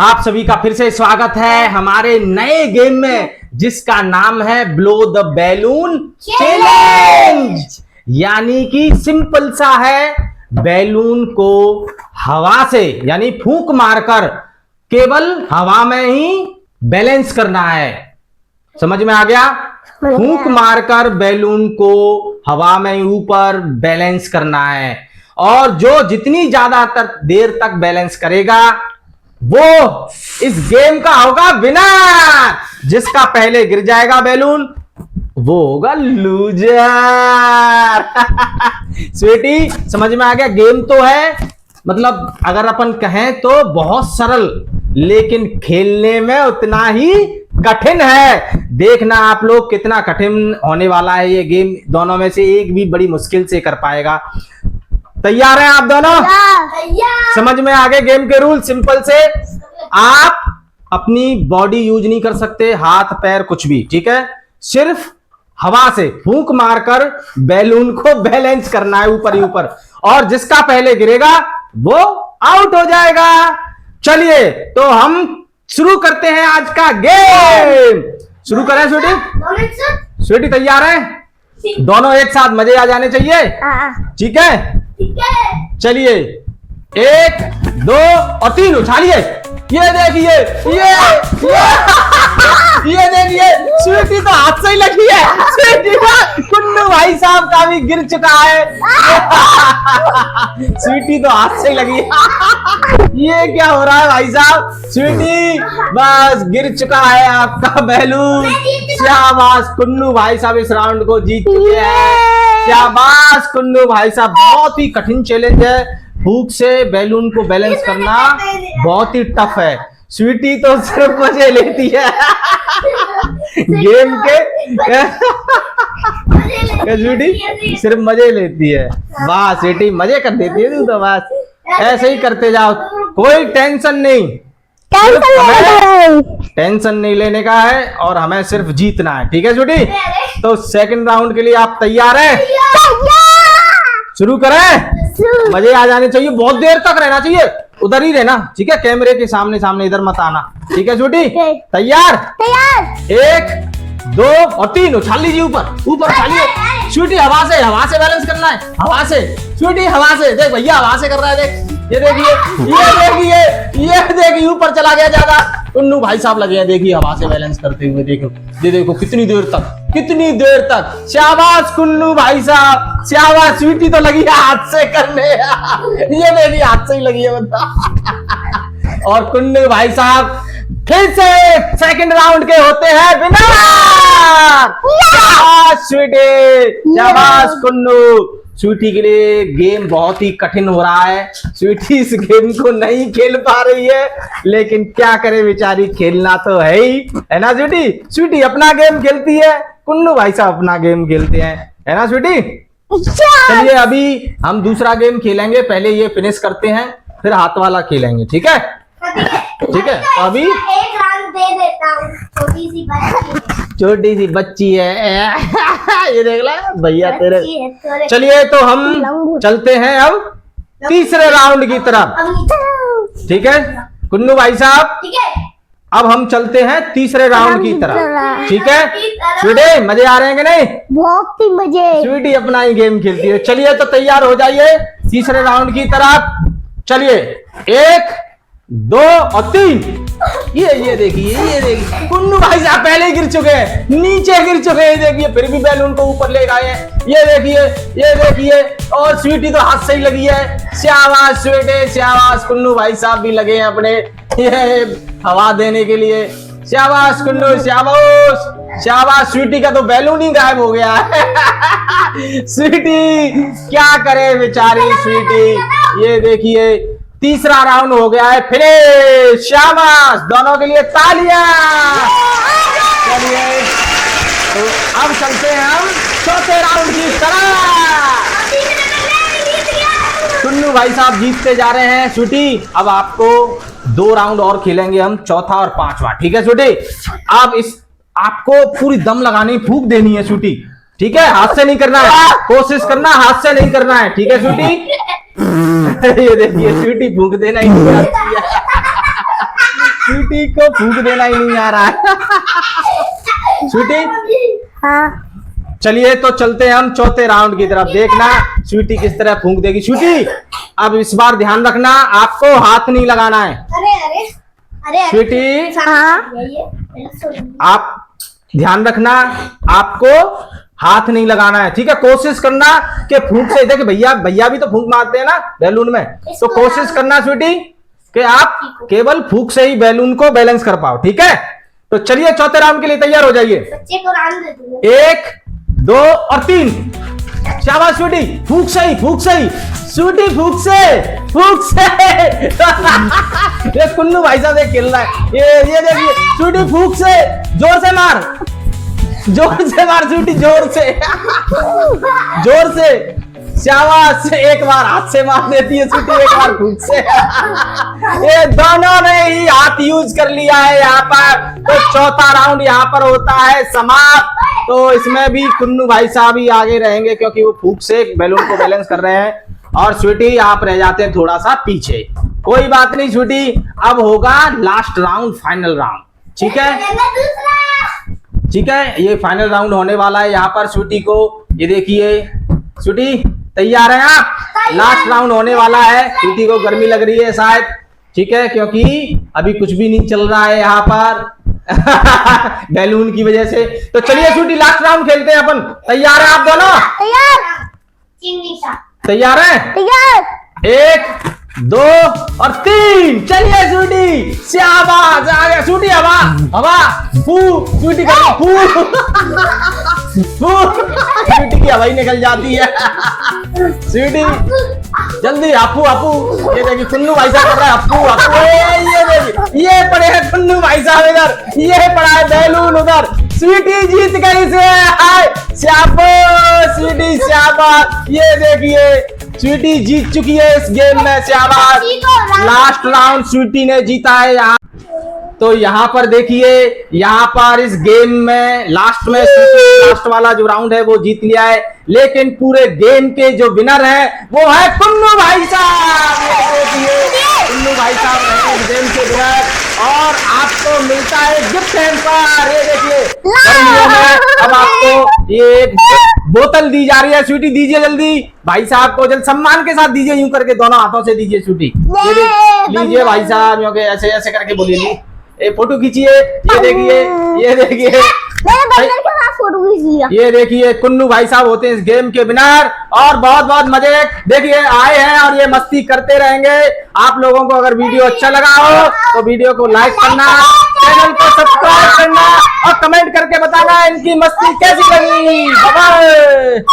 आप सभी का फिर से स्वागत है हमारे नए गेम में, जिसका नाम है ब्लो द बैलून चैलेंज। यानी कि सिंपल सा है, बैलून को हवा से यानी फूंक मारकर केवल हवा में ही बैलेंस करना है। समझ में आ गया? फूंक मारकर बैलून को हवा में ऊपर बैलेंस करना है, और जो जितनी ज्यादा देर तक बैलेंस करेगा वो इस गेम का होगा विनर। जिसका पहले गिर जाएगा बैलून वो होगा लूजर। स्वीटी, समझ में आ गया? गेम तो है, मतलब अगर अपन कहें तो बहुत सरल, लेकिन खेलने में उतना ही कठिन है। देखना आप लोग कितना कठिन होने वाला है ये गेम। दोनों में से एक भी बड़ी मुश्किल से कर पाएगा। तैयार हैं आप दोनों? समझ में आ गए गेम के रूल? सिंपल से, आप अपनी बॉडी यूज नहीं कर सकते, हाथ पैर कुछ भी, ठीक है? सिर्फ हवा से फूंक मारकर बैलून को बैलेंस करना है ऊपर ही ऊपर, और जिसका पहले गिरेगा वो आउट हो जाएगा। चलिए तो हम शुरू करते हैं आज का गेम। शुरू करें स्वीटी? स्वीटी तैयार है? दोनों एक साथ मजे आ जाने चाहिए, ठीक है? चलिए, 1 2 और 3 उछालिए। ये देखिए, ये देखिए, स्वीटी तो हाथ से ही लगी है। स्वीटी का कुन्नू भाई साहब का भी गिर चुका है। स्वीटी तो हाथ से ही लगी है। ये क्या हो रहा है भाई साहब? स्वीटी बस गिर चुका है आपका बैलून। शाबाश, कुन्नू भाई साहब इस राउंड को जीत चुके हैं। शाबाश कुन्नू भाई साहब, बहुत ही कठिन चैलेंज है। फूंक से बैलून को बैलेंस करना बहुत ही टफ है। स्वीटी तो सिर्फ मजे लेती है गेम के। स्वीटी सिर्फ मजे लेती है। वाह स्वीटी, मजे कर देती है तू तो। बस ऐसे ही करते जाओ, कोई टेंशन नहीं। टेंशन नहीं लेने का है, और हमें सिर्फ जीतना है, ठीक है स्वीटी? तो सेकंड राउंड के लिए आप तैयार हैं? शुरू करें? मजे आ जाने चाहिए, बहुत देर तक रहना चाहिए, उधर ही रहना, ठीक है? कैमरे के सामने सामने, इधर मत आना, ठीक है स्वीटी? तैयार? 1 2 और 3 उछाल लीजिए ऊपर ऊपर उछालिए। स्वीटी हवा से बैलेंस करना है, हवा से। स्वीटी हवा से, देख भैया हवा से कर रहा है, देख ये देखिए ऊपर चला गया ज्यादा। कुन्नू भाई साहब लगे हैं, देखिए हवा से बैलेंस करते हुए। देखो ये देखो कितनी देर तक। शाबाश कुन्नू भाई साहब, शाबाश। स्वीटी तो लगी है हाथ से करने। ये देखिए हाथ से ही लगी है बता। और कुन्नू भाई साहब फिर से सेकंड राउंड के होते हैं विनर। शाबाश स्वीटी, शाबाश कुन्नू। स्वीटी के लिए गेम बहुत ही कठिन हो रहा है। स्वीटी इस गेम को नहीं खेल पा रही है, लेकिन क्या करे बेचारी, खेलना तो है ही, है ना स्वीटी? स्वीटी अपना गेम खेलती है, कुन्नू भाई साहब अपना गेम खेलते हैं, है ना स्वीटी? चलिए अभी हम दूसरा गेम खेलेंगे, पहले ये फिनिश करते हैं, फिर हाथ वाला खेलेंगे, ठीक है? ठीक है, तो अभी एक राउंड दे देता हूँ। छोटी सी बच्ची है। ये देख ला भैया तेरे। चलिए तो हम चलते हैं अब तीसरे राउंड की तरफ, ठीक है कुन्नू भाई साहब? ठीक है, अब हम चलते हैं तीसरे राउंड की तरफ, ठीक है? स्वीटी मजे आ रहे हैं कि नहीं? बहुत ही मजे। स्वीटी अपना ही गेम खेलती है। चलिए तो तैयार हो जाइए तीसरे राउंड की तरफ। चलिए 1 2 और 3। ये देखिए कुन्नू भाई साहब पहले ही गिर चुके हैं, नीचे गिर चुके हैं, देखिए फिर भी बैलून को ऊपर ले गए हैं। ये देखिए, और स्वीटी तो हाथ से ही लगी है। शाबाश स्वीटी, शाबाश। कुन्नू भाई साहब भी लगे हैं अपने ये हवा देने के लिए। शाबाश कुन्नू, शाबाश शाबाश। स्वीटी का तो बैलून ही गायब हो गया है। स्वीटी क्या करे बेचारी स्वीटी। ये देखिए तीसरा राउंड हो गया है फिनिश। शाबाश, दोनों के लिए तालियां। चलिए तो अब चलते हैं हम चौथे राउंड की तरफ। कुन्नू भाई साहब जीतते जा रहे हैं। स्वीटी अब आपको 2 राउंड और खेलेंगे हम, चौथा और 5वां, ठीक है स्वीटी? अब आपको पूरी दम लगानी, फूंक देनी है स्वीटी, ठीक है? हाथ से नहीं करना है, कोशिश करना हाथ से नहीं करना है, ठीक है स्वीटी? ये देखिए स्वीटी फूंक देना ही नहीं आती है। स्वीटी को फूंक देना ही नहीं आ रहा है। स्वीटी हाँ चलिए तो चलते हैं हम चौथे राउंड की तरफ। देखना स्वीटी किस तरह फूंक देगी। स्वीटी अब इस बार ध्यान रखना, आपको हाथ नहीं लगाना है। अरे अरे अरे स्वीटी हाँ आप ध्यान रखना, आपको हाथ नहीं लगाना है, ठीक है। कोशिश करना कि फूंक से, देखिए भैया भी तो फूंक मारते हैं ना बैलून में, तो कोशिश करना स्वीटी कि आप केवल फूंक से ही बैलून को बैलेंस कर पाओ, ठीक है। तो चलिए चौथे राउंड के लिए तैयार हो जाइए। बच्चे को रान दे दूंगा। 1 2 और 3। शाबाश स्वीटी, फूंक सही स्वीटी, फूंक से ये कुन्नू भाई साहब खेल रहा है, ये देखिए स्वीटी फूंक से, जोर से मार स्वीटी, जोर से शाबाश। एक बार हाथ से मार देती है स्वीटी, एक बार फूंक से। ये दोनों ने ही हाथ यूज कर लिया है यहाँ पर। तो चौथा राउंड यहाँ पर होता है समाप्त। तो इसमें भी कुन्नू भाई साहब ही आगे रहेंगे क्योंकि वो फूंक से बैलून को बैलेंस कर रहे हैं, और स्वीटी आप रह जाते हैं थोड़ा सा पीछे। कोई बात नहीं स्वीटी, अब होगा लास्ट राउंड, फाइनल राउंड, ठीक है। ठीक है, ये फाइनल राउंड होने वाला है यहाँ पर स्वीटी को। ये देखिए स्वीटी तैयार है आप? लास्ट राउंड होने वाला है। स्वीटी को गर्मी लग रही है शायद, ठीक है, क्योंकि अभी कुछ भी नहीं चल रहा है यहाँ पर बैलून की वजह से। तो चलिए स्वीटी लास्ट राउंड खेलते हैं अपन। तैयार है आप दोनों? तैयार है? 1 2 और 3। चलिए स्वीटी, शाबाश, आ गया स्वीटी। हवा स्वीटी का स्वीटी की हवा ही निकल जाती है। स्वीटी जल्दी, अपू ये देखिए कुन्नू भाई साहब कर रहा है, अपू ये देखिए, ये पड़े हैं कुन्नू भाई साहब इधर, ये पड़ा है बैलून उधर। स्वीटी जीत गई से, शाबाश स्वीटी, शाबाश। ये देखिए स्वीटी जीत चुकी है इस गेम में, शाबाश। लास्ट राउंड स्वीटी ने जीता है यहाँ। तो यहाँ पर देखिए, यहाँ पर इस गेम में लास्ट में लास्ट वाला जो राउंड है वो जीत लिया है, लेकिन पूरे गेम के जो विनर है वो है कुन्नू भाई साहब। कुन्नू भाई साहब रहे इस गेम के विनर, और आपको मिलता है गिफ्ट हैम्पर। ये देखिए अब आपको ये एक बोतल दी जा रही है। स्वीटी दीजिए जल्दी भाई साहब को, जल्द सम्मान के साथ दीजिए, यूं करके दोनों हाथों से दीजिए स्वीटी। लीजिए भाई साहब, क्योंकि ऐसे ऐसे करके बोलिए। फोटो खींचिए। ये देखिए ये देखिए कुन्नू भाई साहब होते हैं इस गेम के विनर, और बहुत बहुत मजे देखिए आए हैं और ये मस्ती करते रहेंगे। आप लोगों को अगर वीडियो अच्छा लगा हो तो वीडियो को लाइक करना, चैनल को सब्सक्राइब करना और कमेंट करके बताना इनकी मस्ती कैसी लगी। बाय।